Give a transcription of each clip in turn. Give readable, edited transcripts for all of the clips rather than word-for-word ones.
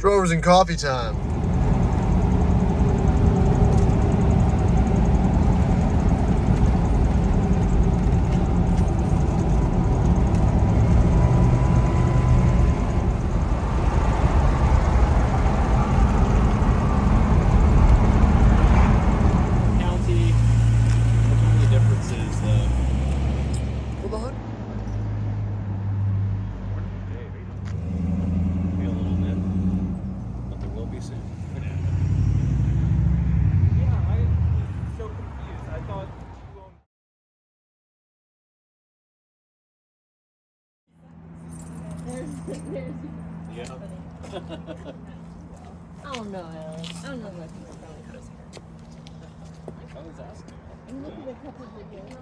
It's Rovers and Coffee time. County, the only difference is Hold on. be a little bit, but there will be soon. Yeah, I was so confused. I thought you owned. There's Yeah. oh no, Alex. I don't know nothing about this. I was asking. I'm looking at a couple of videos.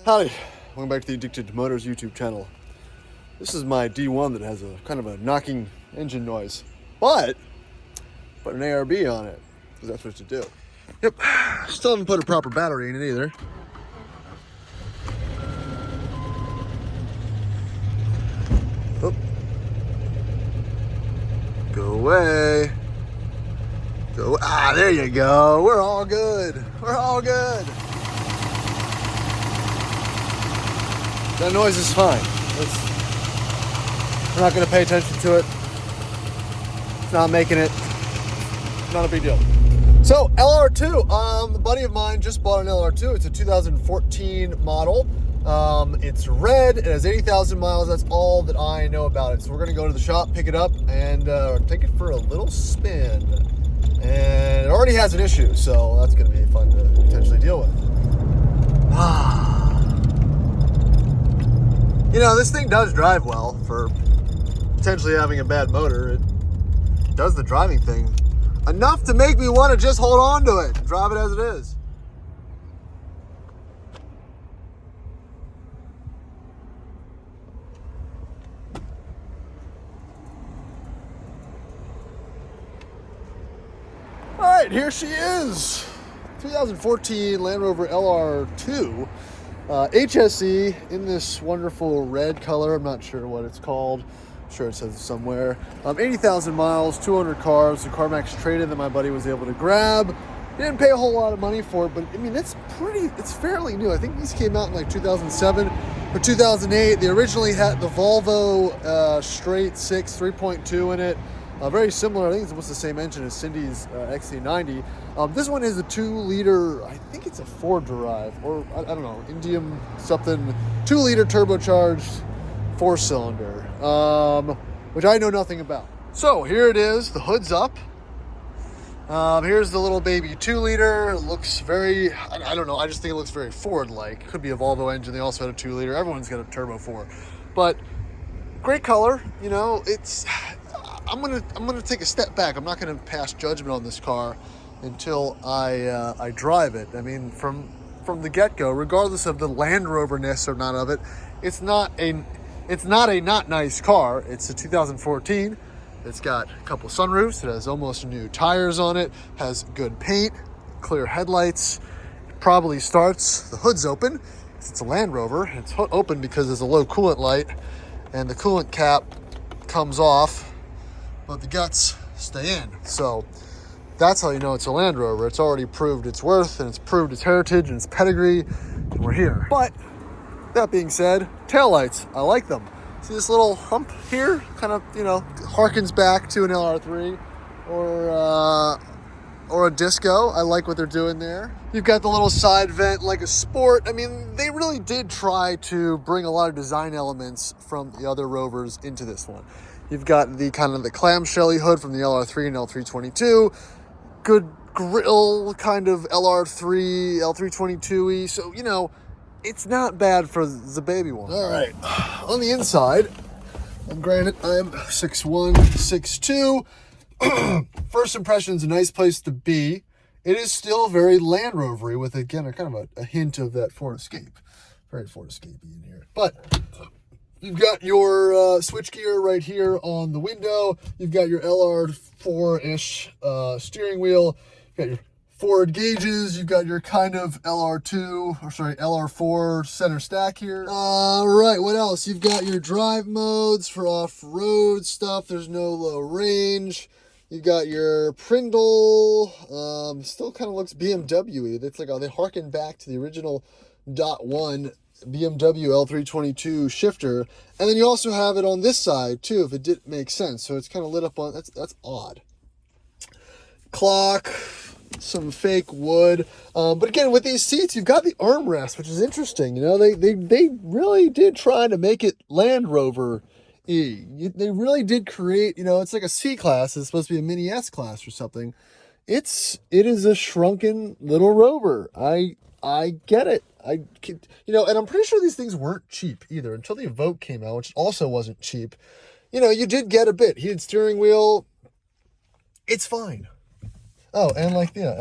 Howdy, welcome back to the Addicted to Motors YouTube channel. This is my D1 that has a kind of a knocking engine noise, but put an ARB on it, because that's what you do. Yep, still haven't put a proper battery in it either. Oop. Go away. Go, there you go. We're all good. We're all good. That noise is fine. We're not going to pay attention to it. It's not making it. Not a big deal. So, LR2. A buddy of mine just bought an LR2. It's a 2014 model. It's red. It has 80,000 miles. That's all that I know about it. So we're going to go to the shop, pick it up, and take it for a little spin. And it already has an issue, so that's going to be fun to potentially deal with. You know, this thing does drive well for potentially having a bad motor. It does the driving thing enough to make me want to just hold on to it and drive it as it is. All right, here she is. 2014 Land Rover LR2. HSE in this wonderful red color. I'm not sure what it's called. I'm sure it says it somewhere. 80,000 miles, 200 cars. The CarMax trade-in that my buddy was able to grab. He didn't pay a whole lot of money for it, but I mean, it's fairly new. I think these came out in like 2007 or 2008. They originally had the Volvo straight 6 3.2 in it. Very similar, I think it's almost the same engine as Cindy's XC90. This one is a 2-liter, I think it's a Ford drive, or I don't know, Indium something, 2-liter turbocharged 4-cylinder, which I know nothing about. So here it is, the hood's up. Here's the little baby 2-liter. It looks very, I don't know, I just think it looks very Ford-like. Could be a Volvo engine, they also had a 2-liter. Everyone's got a Turbo 4. But great color, you know, I'm gonna take a step back. I'm not gonna pass judgment on this car until I drive it. I mean, from the get-go, regardless of the Land Rover-ness or not of it, it's not a not nice car. It's a 2014. It's got a couple sunroofs. It has almost new tires on it. Has good paint, clear headlights. It probably starts. The hood's open. It's a Land Rover. It's open because there's a low coolant light, and the coolant cap comes off, but the guts stay in. So that's how you know it's a Land Rover. It's already proved its worth, and it's proved its heritage and its pedigree, and we're here. But that being said, taillights, I like them. See this little hump here? Kind of, you know, harkens back to an LR3 or a Disco. I like what they're doing there. You've got the little side vent like a Sport. I mean, they really did try to bring a lot of design elements from the other Rovers into this one. You've got the kind of the clamshelly hood from the LR3 and L322. Good grill, kind of LR3, L322-y. So, you know, it's not bad for the baby one. All right, on the inside, and granted, I'm 6'1", 6'2". First impression's a nice place to be. It is still very Land Rover-y with, again, a kind of a hint of that Ford Escape. Very Ford Escape-y in here. But you've got your switchgear right here on the window. You've got your LR4-ish steering wheel. You've got your Ford gauges. You've got your kind of LR4 center stack here. Right, what else? You've got your drive modes for off-road stuff. There's no low range. You've got your Prindle. Still kind of looks BMW-y. It's like, they harken back to the original .1 BMW L322 shifter. And then you also have it on this side too, if it didn't make sense. So it's kind of lit up on, that's odd. Clock, some fake wood. But again, with these seats, you've got the armrest, which is interesting. You know, they really did try to make it Land Rover they really did create, you know, it's like a C-Class. It's supposed to be a mini S-Class or something. It is a shrunken little Rover. I get it. You know, and I'm pretty sure these things weren't cheap either until the Evoque came out, which also wasn't cheap. You know, you did get a bit. Heated steering wheel. It's fine. Oh, and like, yeah,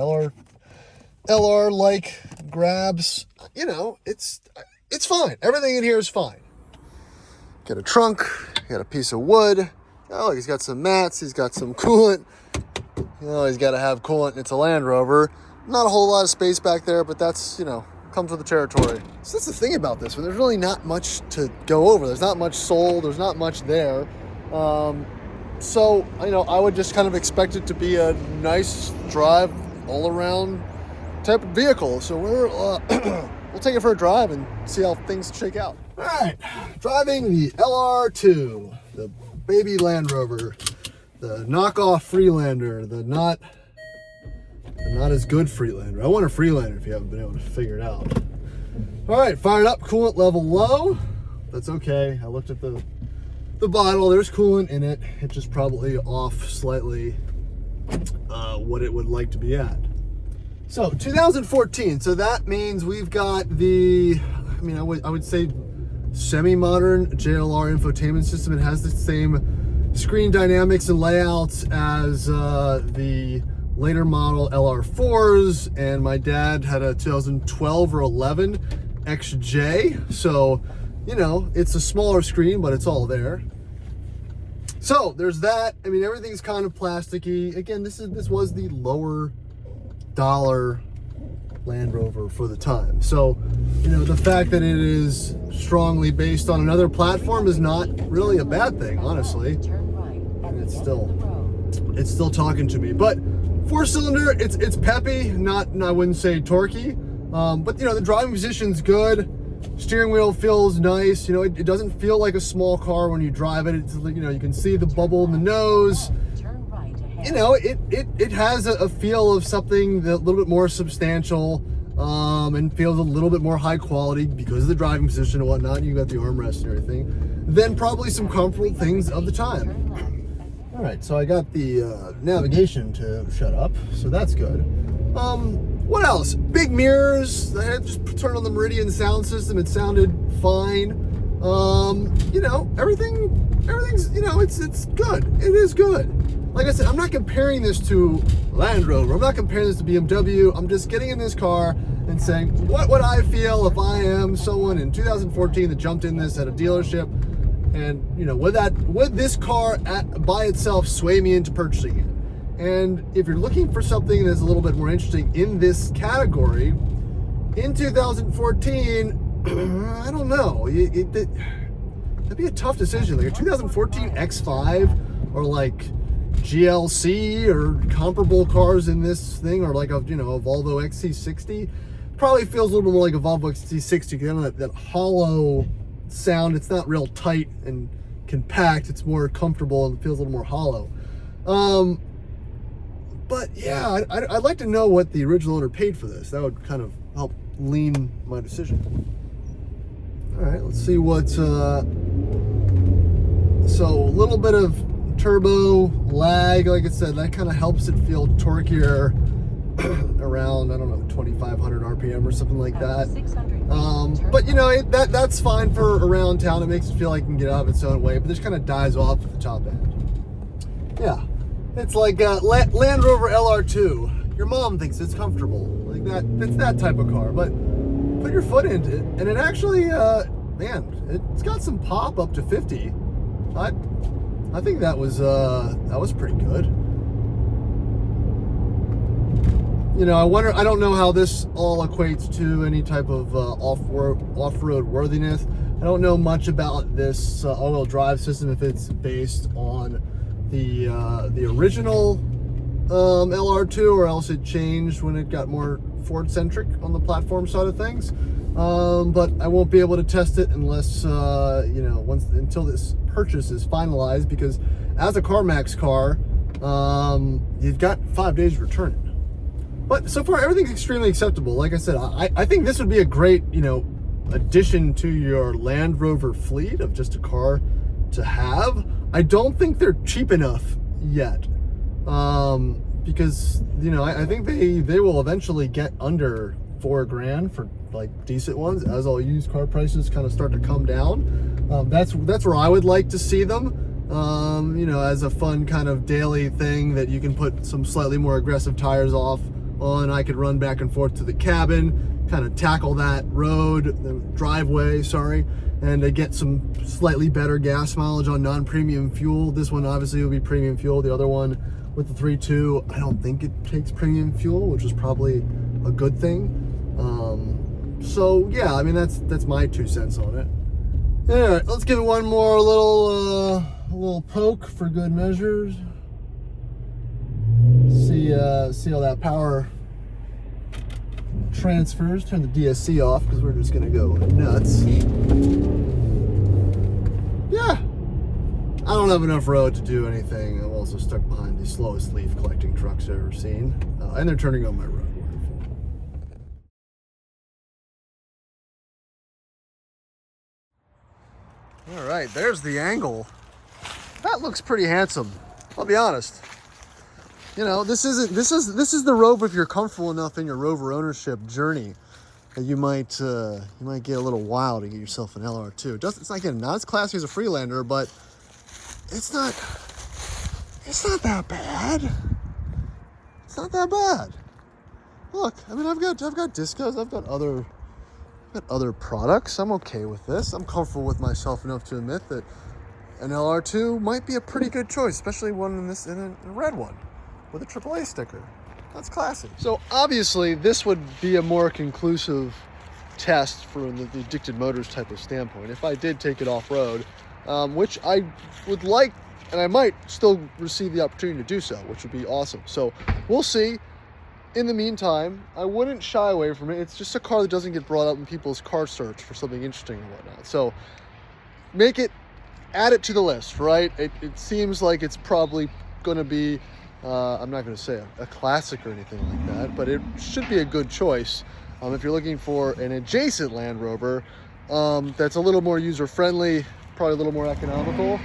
LR like grabs. You know, it's fine. Everything in here is fine. Got a trunk. Got a piece of wood. Oh, he's got some mats. He's got some coolant. You know, he's got to have coolant. It's a Land Rover. Not a whole lot of space back there, but that's, you know, comes with the territory. So that's the thing about this one. There's really not much to go over. There's not much sold. There's not much there. So, you know, I would just kind of expect it to be a nice drive all around type of vehicle. So we'll take it for a drive and see how things shake out. All right, driving the LR2, the baby Land Rover, the knockoff Freelander, the not as good Freelander. I want a Freelander if you haven't been able to figure it out. All right, fired up, coolant level low. That's okay. I looked at the bottle. There's coolant in it. It's just probably off slightly what it would like to be at. So 2014. So that means we've got the, I mean, I would say semi-modern JLR infotainment system. It has the same screen dynamics and layouts as the later model LR4s, and my dad had a 2012 or 11 XJ. So, you know, it's a smaller screen, but it's all there. So there's that. I mean, everything's kind of plasticky. Again, this was the lower dollar Land Rover for the time. So, you know, the fact that it is strongly based on another platform is not really a bad thing, honestly. And it's still talking to me. But 4-cylinder, it's peppy, not I wouldn't say torquey. But you know, the driving position's good. Steering wheel feels nice. You know, it doesn't feel like a small car when you drive it. It's, you know, you can see the bubble in the nose. You know, it has a feel of something that a little bit more substantial, and feels a little bit more high quality because of the driving position and whatnot. You got the armrest and everything. Then probably some comfortable things of the time. All right, so I got the navigation to shut up, so that's good. What else? Big mirrors. I had just turned on the Meridian sound system. It sounded fine. You know, everything's, you know, it's good. It is good. Like I said, I'm not comparing this to Land Rover. I'm not comparing this to BMW. I'm just getting in this car and saying, what would I feel if I am someone in 2014 that jumped in this at a dealership, and, you know, would this car by itself sway me into purchasing it? And if you're looking for something that's a little bit more interesting in this category, in 2014, I don't know. That'd be a tough decision. Like a 2014 X5 or like GLC or comparable cars in this thing, or like a, you know, a Volvo XC60. Probably feels a little bit more like a Volvo XC60 because of that hollow sound. It's not real tight and compact. It's more comfortable and feels a little more hollow. But yeah, I'd like to know what the original owner paid for this. That would kind of help lean my decision. All right, let's see what. So little bit of turbo lag, like I said, that kind of helps it feel torquier around, I don't know, 2,500 RPM or something like that. But you know, that's fine for around town. It makes it feel like it can get out of its own way, but just kind of dies off at the top end. Yeah, it's like Land Rover LR2. Your mom thinks it's comfortable, like that. It's that type of car, but put your foot into it, and it actually, man, it's got some pop up to 50. I think that was pretty good. You know, I don't know how this all equates to any type of off-road worthiness. I don't know much about this all-wheel drive system, if it's based on the original LR2, or else it changed when it got more Ford-centric on the platform side of things. But I won't be able to test it unless, you know, until this purchase is finalized, because as a CarMax car, you've got 5 days to return it. But so far, everything's extremely acceptable. Like I said, I think this would be a great, you know, addition to your Land Rover fleet of just a car to have. I don't think they're cheap enough yet, because, you know, I think they will eventually get under $4,000 for like decent ones as all used car prices kind of start to come down. That's where I would like to see them. You know, as a fun kind of daily thing that you can put some slightly more aggressive tires on. I could run back and forth to the cabin, kind of tackle that the driveway, sorry, and get some slightly better gas mileage on non-premium fuel. This one obviously will be premium fuel. The other one with the 3.2, I don't think it takes premium fuel, which is probably a good thing. So yeah, I mean, that's my 2 cents on it. All right, let's give it one more little poke for good measures. See how that power transfers. Turn the DSC off because we're just gonna go nuts. Yeah, I don't have enough road to do anything. I'm also stuck behind the slowest leaf collecting trucks I've ever seen, and they're turning on my road. All right, there's the angle. That looks pretty handsome, I'll be honest. You know, this is the Rover if you're comfortable enough in your Rover ownership journey that you might get a little wild to get yourself an LR2. It's not as classy as a Freelander, but it's not that bad. It's not that bad. Look, I mean, I've got Discos, I've got other products. I'm okay with this. I'm comfortable with myself enough to admit that an LR2 might be a pretty good choice, especially one in a red one with a AAA sticker. That's classy. So obviously this would be a more conclusive test from the Addicted Motors type of standpoint if I did take it off-road, which I would like, and I might still receive the opportunity to do so, which would be awesome. So we'll see. In the meantime, I wouldn't shy away from it. It's just a car that doesn't get brought up in people's car search for something interesting and whatnot. So add it to the list, right? It seems like it's probably going to be, I'm not going to say a classic or anything like that, but it should be a good choice if you're looking for an adjacent Land Rover that's a little more user-friendly, probably a little more economical,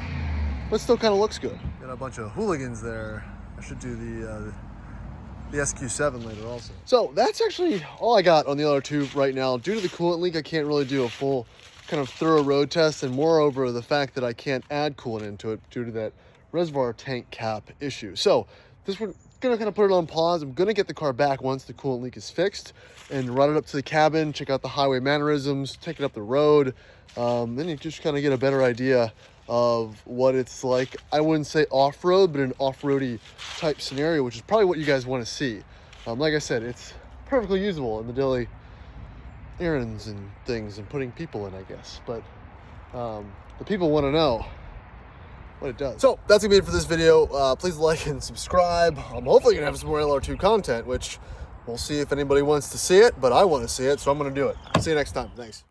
but still kind of looks good. Got a bunch of hooligans there. I should do the SQ7 later also. So that's actually all I got on the LR2 right now. Due to the coolant leak, I can't really do a full kind of thorough road test, and moreover the fact that I can't add coolant into it due to that reservoir tank cap issue. So we're gonna kind of put it on pause. I'm gonna get the car back once the coolant leak is fixed and run it up to the cabin, check out the highway mannerisms, take it up the road. Then you just kind of get a better idea of what it's like. I wouldn't say off-road, but an off-roady type scenario, which is probably what you guys want to see. Like I said, it's perfectly usable in the daily errands and things and putting people in, I guess. But the people want to know what it does. So that's gonna be it for this video. Please like and subscribe. I'm hopefully gonna have some more LR2 content, which we'll see if anybody wants to see it, but I want to see it, so I'm gonna do it. See you next time. Thanks.